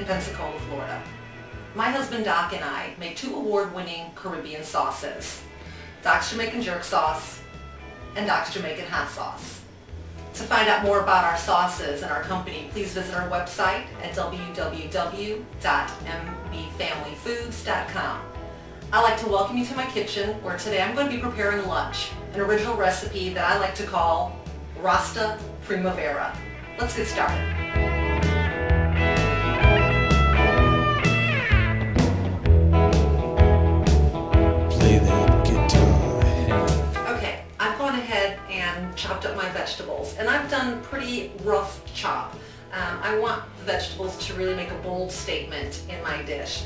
Pensacola, Florida. My husband Doc and I make 2 award-winning Caribbean sauces, Doc's Jamaican Jerk Sauce and Doc's Jamaican Hot Sauce. To find out more about our sauces and our company, please visit our website at www.mbfamilyfoods.com. I'd like to welcome you to my kitchen, where today I'm going to be preparing lunch, an original recipe that I like to call Rasta Primavera. Let's get started. Chopped up my vegetables, and I've done pretty rough chop. I want the vegetables to really make a bold statement in my dish.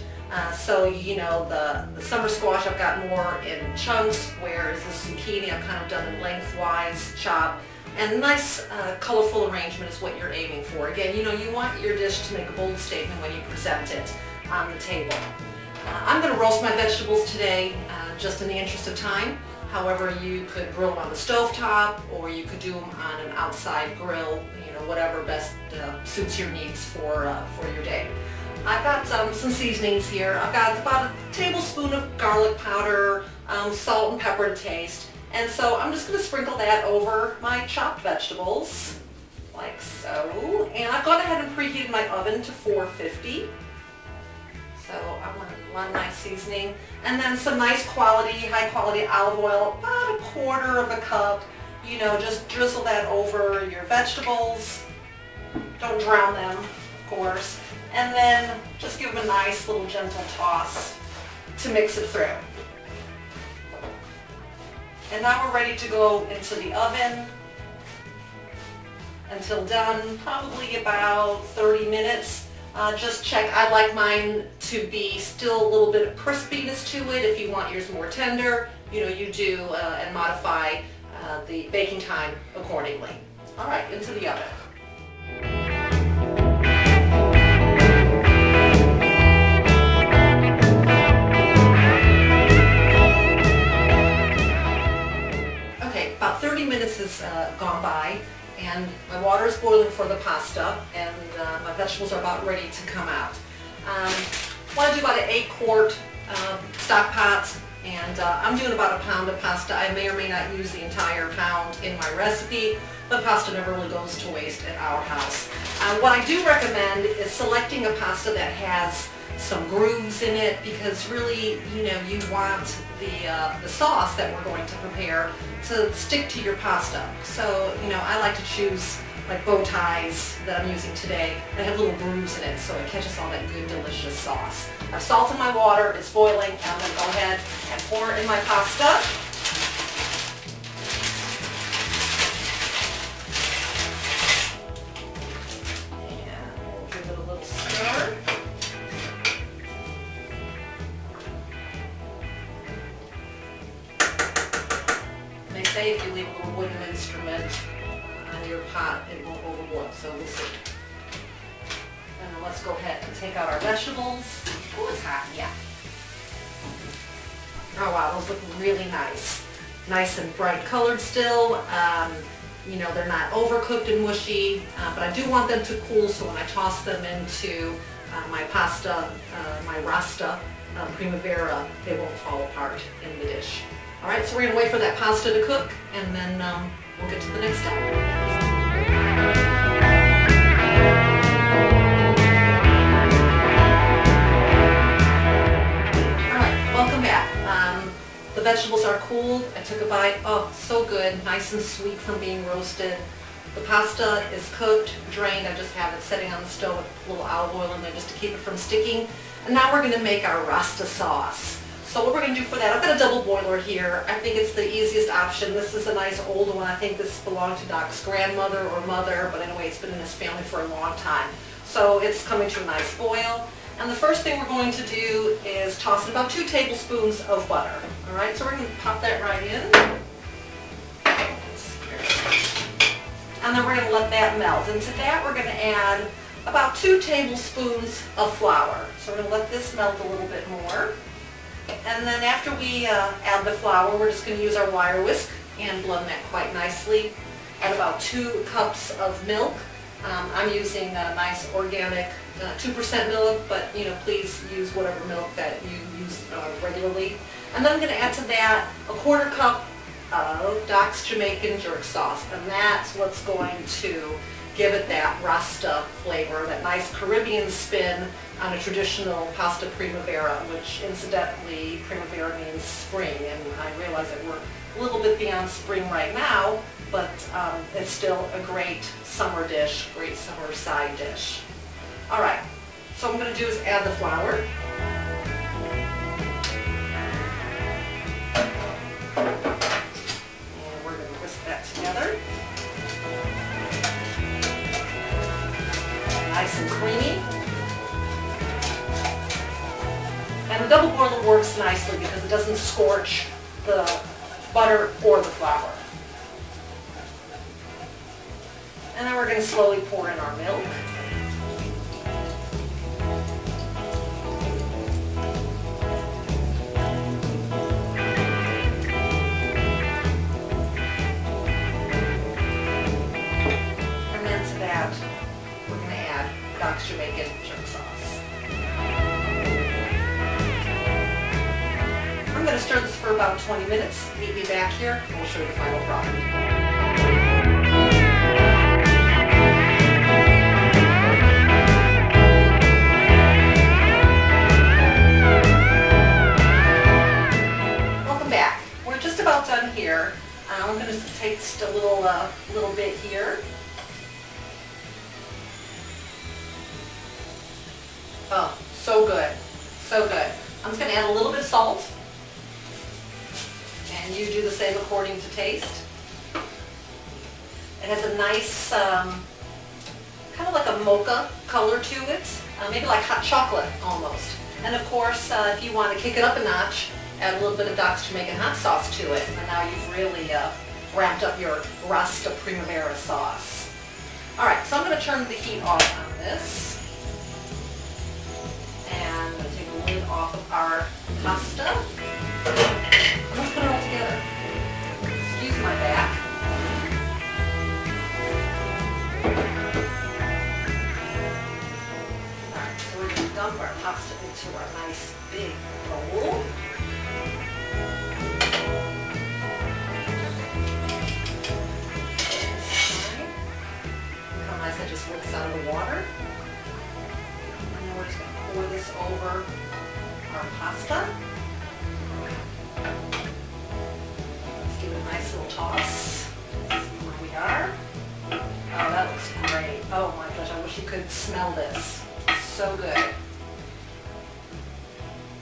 So you know, the summer squash I've got more in chunks, whereas the zucchini I've kind of done in lengthwise chop. And nice colorful arrangement is what you're aiming for. Again, you know, you want your dish to make a bold statement when you present it on the table. I'm going to roast my vegetables today just in the interest of time. However, you could grill them on the stovetop, or you could do them on an outside grill, you know, whatever best suits your needs for your day. I've got some seasonings here. I've got about a tablespoon of garlic powder, salt and pepper to taste. And so I'm just going to sprinkle that over my chopped vegetables, like so. And I've gone ahead and preheated my oven to 450. So I want one nice seasoning, and then some nice quality, high quality olive oil, about 1/4 cup. You know, just drizzle that over your vegetables. Don't drown them, of course. And then just give them a nice little gentle toss to mix it through. And now we're ready to go into the oven until done, probably about 30 minutes. Just check. I like mine to be still a little bit of crispiness to it. If you want yours more tender, you know, you do and modify the baking time accordingly. All right, into the oven. Okay, about 30 minutes has gone by. And my water is boiling for the pasta, and my vegetables are about ready to come out. I want to do about an 8-quart stock pot, and I'm doing about 1 pound of pasta. I may or may not use the entire pound in my recipe, but pasta never really goes to waste at our house. What I do recommend is selecting a pasta that has some grooves in it, because really, you know, you want the sauce that we're going to prepare to stick to your pasta. So, you know, I like to choose like bow ties that I'm using today that have little grooves in it, so it catches all that good, delicious sauce. I've salted my water, it's boiling, and I'm going to go ahead and pour in my pasta. And we'll give it a little stir. Say if you leave a little wooden instrument on your pot, it won't overboil, so we'll see. And then let's go ahead and take out our vegetables. Oh, it's hot, yeah. Oh wow, those look really nice. Nice and bright colored still. You know, they're not overcooked and mushy, but I do want them to cool, so when I toss them into my pasta, my Rasta Primavera, they won't fall apart in the dish. All right, so we're going to wait for that pasta to cook, and then we'll get to the next step. All right, welcome back. The vegetables are cooled. I took a bite. Oh, so good, nice and sweet from being roasted. The pasta is cooked, drained. I just have it sitting on the stove with a little olive oil in there just to keep it from sticking. And now we're going to make our Rasta sauce. So what we're going to do for that, I've got a double boiler here. I think it's the easiest option. This is a nice old one. I think this belonged to Doc's grandmother or mother, but anyway, it's been in his family for a long time. So it's coming to a nice boil. And the first thing we're going to do is toss in about 2 tablespoons of butter. All right, so we're going to pop that right in. And then we're going to let that melt. And to that, we're going to add about 2 tablespoons of flour. So we're going to let this melt a little bit more. And then after we add the flour, we're just going to use our wire whisk and blend that quite nicely. Add about 2 cups of milk. I'm using a nice organic 2% milk, but please use whatever milk that you use regularly. And then I'm going to add to that a 1/4 cup of Doc's Jamaican jerk sauce, and that's what's going to give it that Rasta flavor, that nice Caribbean spin on a traditional pasta primavera, which incidentally, primavera means spring, and I realize that we're a little bit beyond spring right now, but it's still a great summer dish, great summer side dish. All right, so what I'm going to do is add the flour. And we're going to whisk that together. Nice and creamy. And the double boiler works nicely because it doesn't scorch the butter or the flour. And then we're going to slowly pour in our milk. And then to that, we're going to add Doc's Jamaican jerk sauce. I'm going to stir this for about 20 minutes. Meet me back here and we'll show you the final product. Done here. I'm going to taste a little bit here. Oh, so good, so good. I'm just going to add a little bit of salt, and you do the same according to taste. It has a nice, kind of like a mocha color to it, maybe like hot chocolate almost. And of course, if you want to kick it up a notch, add a little bit of Doc's Jamaican hot sauce to it, and now you've really ramped up your Rasta Primavera sauce. All right, so I'm going to turn the heat off on this, and I'm going to take the lid off of our pasta. Let's put it all together. Excuse my back. All right, so we're going to dump our pasta into our nice big bowl. That just lifts out of the water. And then we're just going to pour this over our pasta. Let's give it a nice little toss. See where we are. Oh, that looks great. Oh my gosh, I wish you could smell this. So good.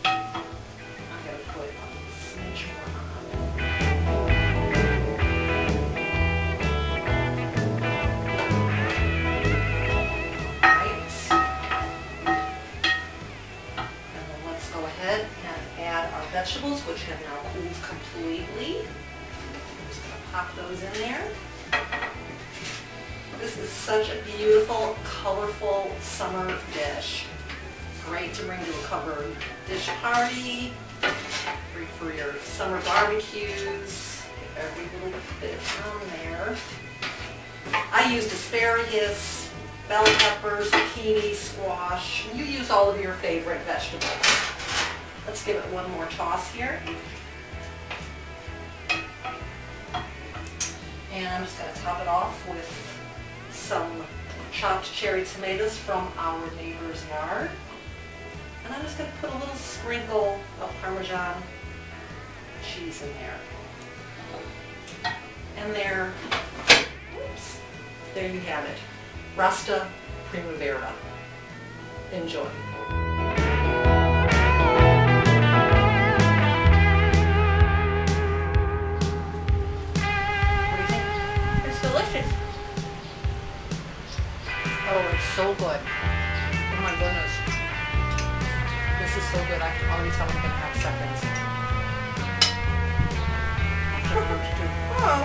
I'm going to put a smidge more on. Vegetables, which have now cooled completely. I'm just going to pop those in there. This is such a beautiful, colorful summer dish. Great to bring to a covered dish party, great for your summer barbecues. Get every little bit on there. I used asparagus, bell peppers, zucchini, squash. You use all of your favorite vegetables. Let's give it one more toss here. And I'm just going to top it off with some chopped cherry tomatoes from our neighbor's yard. And I'm just going to put a little sprinkle of Parmesan cheese in there. And there you have it. Rasta Primavera. Enjoy. Oh, it's so good. Oh my goodness. This is so good. I can already tell I'm going to have seconds. After lunch too. Oh.